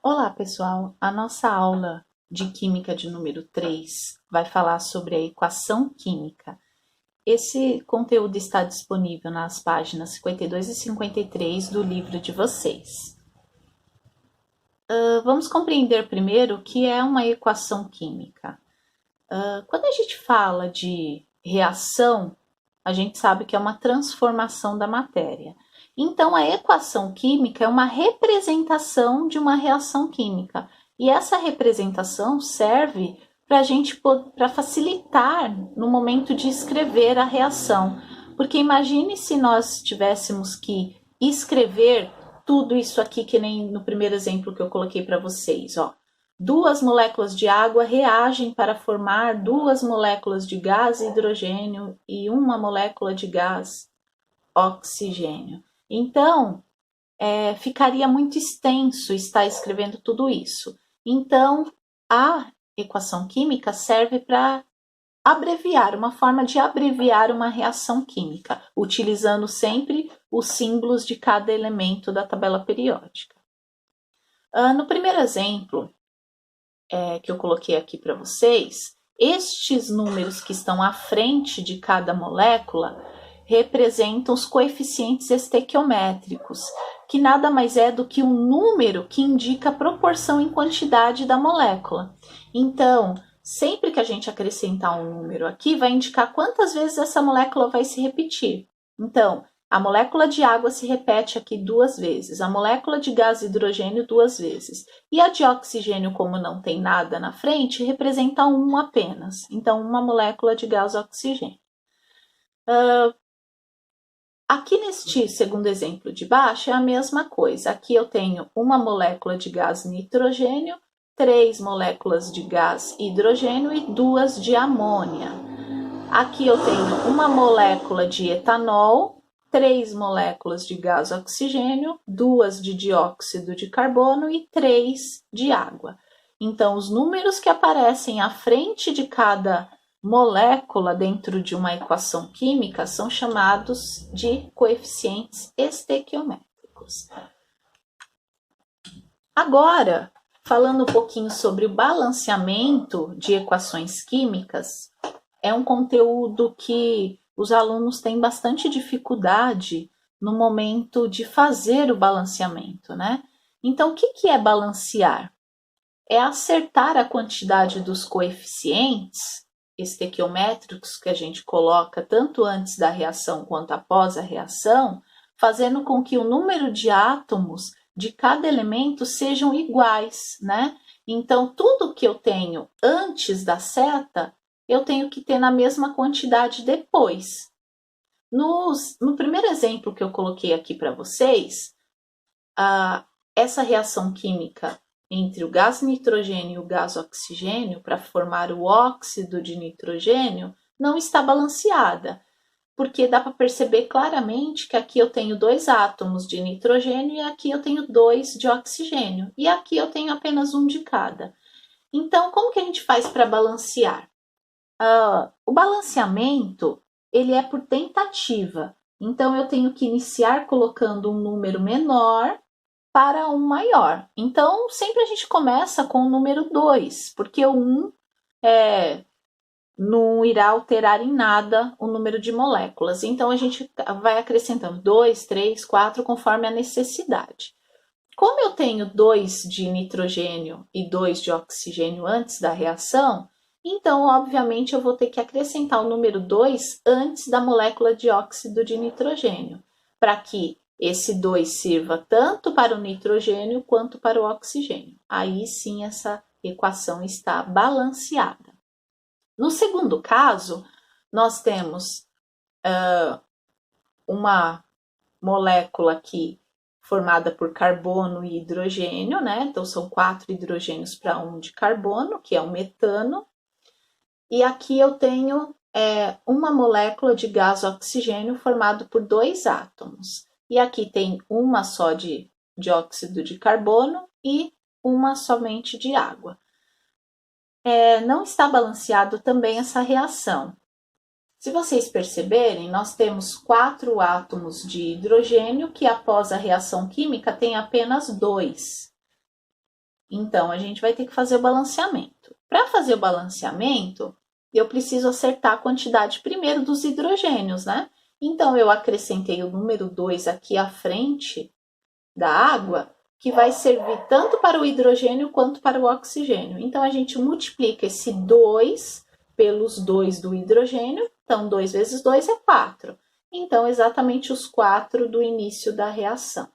Olá, pessoal! A nossa aula de Química de número 3 vai falar sobre a equação química. Esse conteúdo está disponível nas páginas 52 e 53 do livro de vocês. Vamos compreender primeiro o que é uma equação química. Quando a gente fala de reação, a gente sabe que é uma transformação da matéria. Então, a equação química é uma representação de uma reação química. E essa representação serve para a gente para facilitar no momento de escrever a reação. Porque imagine se nós tivéssemos que escrever tudo isso aqui, que nem no primeiro exemplo que eu coloquei para vocês, ó. Duas moléculas de água reagem para formar duas moléculas de gás hidrogênio e uma molécula de gás oxigênio. Então, ficaria muito extenso estar escrevendo tudo isso. Então, a equação química serve para abreviar, uma forma de abreviar uma reação química, utilizando sempre os símbolos de cada elemento da tabela periódica. No primeiro exemplo, que eu coloquei aqui para vocês, estes números que estão à frente de cada molécula representam os coeficientes estequiométricos, que nada mais é do que um número que indica a proporção em quantidade da molécula. Então, sempre que a gente acrescentar um número aqui, vai indicar quantas vezes essa molécula vai se repetir. Então, a molécula de água se repete aqui duas vezes, a molécula de gás hidrogênio duas vezes. E a de oxigênio, como não tem nada na frente, representa um apenas. Então, uma molécula de gás oxigênio. Aqui neste segundo exemplo de baixo é a mesma coisa. Aqui eu tenho uma molécula de gás nitrogênio, 3 moléculas de gás hidrogênio e 2 de amônia. Aqui eu tenho uma molécula de etanol, 3 moléculas de gás oxigênio, 2 de dióxido de carbono e 3 de água. Então, os números que aparecem à frente de cada molécula dentro de uma equação química são chamados de coeficientes estequiométricos. Agora, falando um pouquinho sobre o balanceamento de equações químicas, é um conteúdo que os alunos têm bastante dificuldade no momento de fazer o balanceamento, né? Então, o que é balancear? É acertar a quantidade dos coeficientes estequiométricos que a gente coloca tanto antes da reação quanto após a reação, fazendo com que o número de átomos de cada elemento sejam iguais, né? Então, tudo que eu tenho antes da seta, eu tenho que ter na mesma quantidade depois. No primeiro exemplo que eu coloquei aqui para vocês, essa reação química entre o gás nitrogênio e o gás oxigênio para formar o óxido de nitrogênio não está balanceada, porque dá para perceber claramente que aqui eu tenho 2 átomos de nitrogênio e aqui eu tenho 2 de oxigênio, e aqui eu tenho apenas um de cada. Então, como que a gente faz para balancear? O balanceamento, ele é por tentativa. Então, eu tenho que iniciar colocando um número menor para um maior. Então, sempre a gente começa com o número 2, porque o 1 não irá alterar em nada o número de moléculas. Então, a gente vai acrescentando 2, 3, 4, conforme a necessidade. Como eu tenho 2 de nitrogênio e 2 de oxigênio antes da reação, então, obviamente, eu vou ter que acrescentar o número 2 antes da molécula de óxido de nitrogênio, para que esse 2 sirva tanto para o nitrogênio quanto para o oxigênio. Aí sim essa equação está balanceada. No segundo caso, nós temos uma molécula aqui formada por carbono e hidrogênio, né? Então são 4 hidrogênios para 1 de carbono, que é o metano. E aqui eu tenho uma molécula de gás oxigênio formado por 2 átomos. E aqui tem uma só de dióxido de carbono e uma somente de água. Não está balanceado também essa reação. Se vocês perceberem, nós temos 4 átomos de hidrogênio que após a reação química tem apenas 2. Então, a gente vai ter que fazer o balanceamento. Para fazer o balanceamento, eu preciso acertar a quantidade primeiro dos hidrogênios, né? Então, eu acrescentei o número 2 aqui à frente da água, que vai servir tanto para o hidrogênio quanto para o oxigênio. Então, a gente multiplica esse 2 pelos 2 do hidrogênio. Então, 2 vezes 2 é 4. Então, exatamente os 4 do início da reação.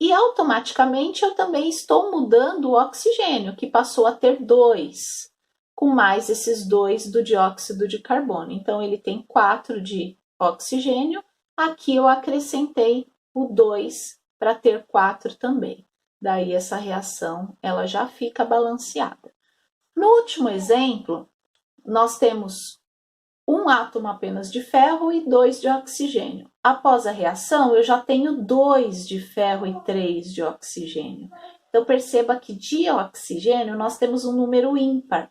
E automaticamente eu também estou mudando o oxigênio, que passou a ter 2, com mais esses 2 do dióxido de carbono. Então, ele tem 4 de oxigênio. Aqui eu acrescentei o 2 para ter 4 também. Daí, essa reação ela já fica balanceada. No último exemplo, nós temos um átomo apenas de ferro e 2 de oxigênio. Após a reação, eu já tenho 2 de ferro e 3 de oxigênio. Então, perceba que de oxigênio nós temos um número ímpar.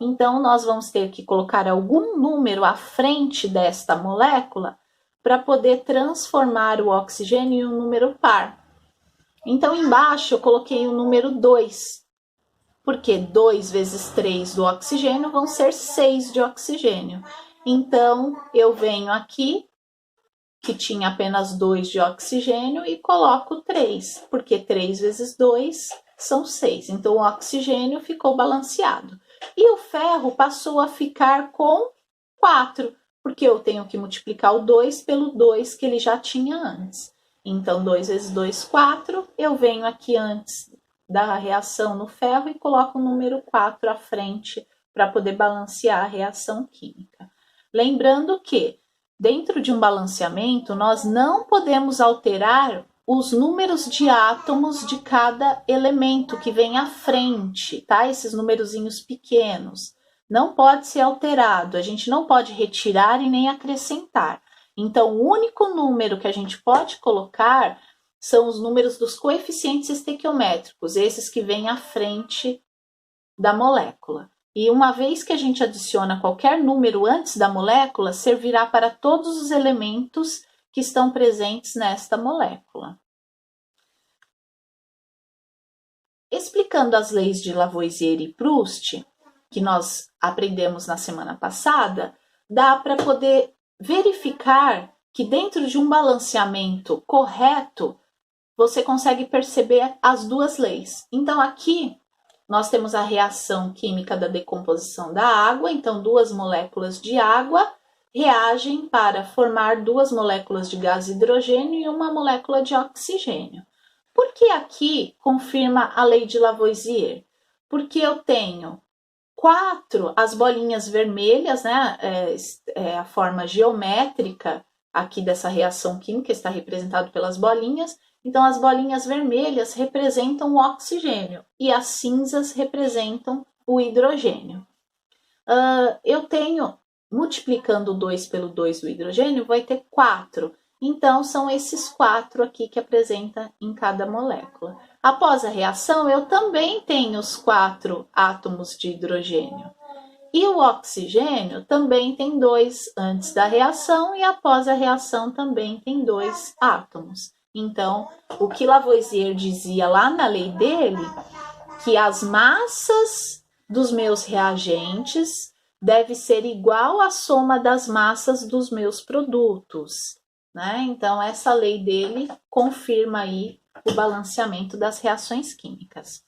Então, nós vamos ter que colocar algum número à frente desta molécula para poder transformar o oxigênio em um número par. Então, embaixo eu coloquei o número 2, porque 2 vezes 3 do oxigênio vão ser 6 de oxigênio. Então, eu venho aqui, que tinha apenas 2 de oxigênio, e coloco 3, porque 3 vezes 2 são 6. Então, o oxigênio ficou balanceado. E o ferro passou a ficar com 4, porque eu tenho que multiplicar o 2 pelo 2 que ele já tinha antes. Então, 2 vezes 2, 4. Eu venho aqui antes da reação no ferro e coloco o número 4 à frente para poder balancear a reação química. Lembrando que, dentro de um balanceamento, nós não podemos alterar os números de átomos de cada elemento que vem à frente, tá? Esses numerozinhos pequenos. Não pode ser alterado, a gente não pode retirar e nem acrescentar. Então, o único número que a gente pode colocar são os números dos coeficientes estequiométricos, esses que vêm à frente da molécula. E uma vez que a gente adiciona qualquer número antes da molécula, servirá para todos os elementos que estão presentes nesta molécula. Explicando as leis de Lavoisier e Proust, que nós aprendemos na semana passada, dá para poder verificar que dentro de um balanceamento correto, você consegue perceber as duas leis. Então, aqui nós temos a reação química da decomposição da água. Então, 2 moléculas de água reagem para formar 2 moléculas de gás hidrogênio e 1 molécula de oxigênio. Por que aqui confirma a lei de Lavoisier? Porque eu tenho 4, as bolinhas vermelhas, né? A forma geométrica aqui dessa reação química está representado pelas bolinhas. Então, as bolinhas vermelhas representam o oxigênio e as cinzas representam o hidrogênio. Eu tenho, multiplicando 2 pelo 2 do hidrogênio, vai ter 4. Então, são esses 4 aqui que apresenta em cada molécula. Após a reação, eu também tenho os 4 átomos de hidrogênio. E o oxigênio também tem 2 antes da reação e após a reação também tem 2 átomos. Então, o que Lavoisier dizia lá na lei dele, que as massas dos meus reagentes deve ser igual à soma das massas dos meus produtos, né? Então, essa lei dele confirma aí o balanceamento das reações químicas.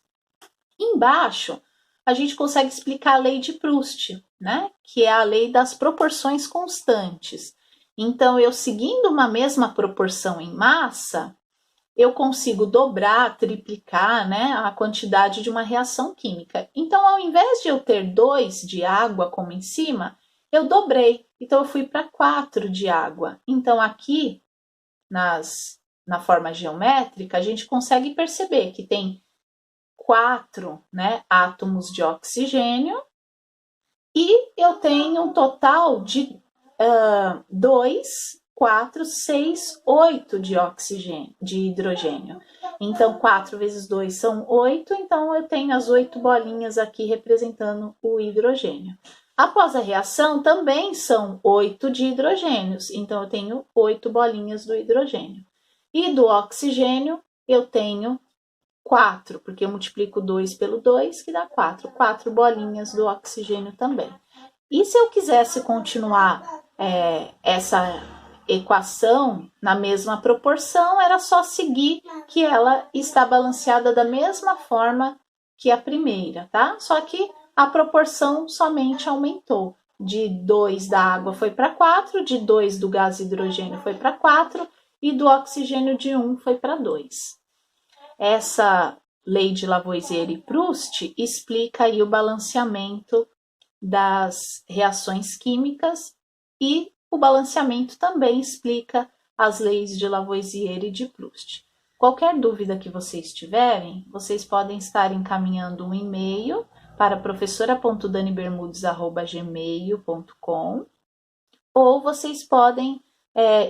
Embaixo, a gente consegue explicar a lei de Proust, né? Que é a lei das proporções constantes. Então, eu seguindo uma mesma proporção em massa, eu consigo dobrar, triplicar, né, a quantidade de uma reação química. Então, ao invés de eu ter 2 de água como em cima, eu dobrei. Então, eu fui para 4 de água. Então, aqui, na forma geométrica, a gente consegue perceber que tem 4, né, átomos de oxigênio e eu tenho um total de 2, 4, 6, 8 de oxigênio, de hidrogênio. Então, 4 vezes 2 são 8, então eu tenho as 8 bolinhas aqui representando o hidrogênio. Após a reação, também são 8 de hidrogênios, então eu tenho 8 bolinhas do hidrogênio. E do oxigênio, eu tenho 4, porque eu multiplico 2 pelo 2, que dá 4. 4 bolinhas do oxigênio também. E se eu quisesse continuar essa equação na mesma proporção, era só seguir que ela está balanceada da mesma forma que a primeira, tá? Só que a proporção somente aumentou. De 2 da água foi para 4, de 2 do gás hidrogênio foi para 4 e do oxigênio de 1 foi para 2. Essa lei de Lavoisier e Proust explica aí o balanceamento das reações químicas e o balanceamento também explica as leis de Lavoisier e de Proust. Qualquer dúvida que vocês tiverem, vocês podem estar encaminhando um e-mail para professora.danibermudes@gmail.com ou vocês podem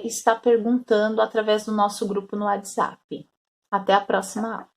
estar perguntando através do nosso grupo no WhatsApp. Até a próxima aula.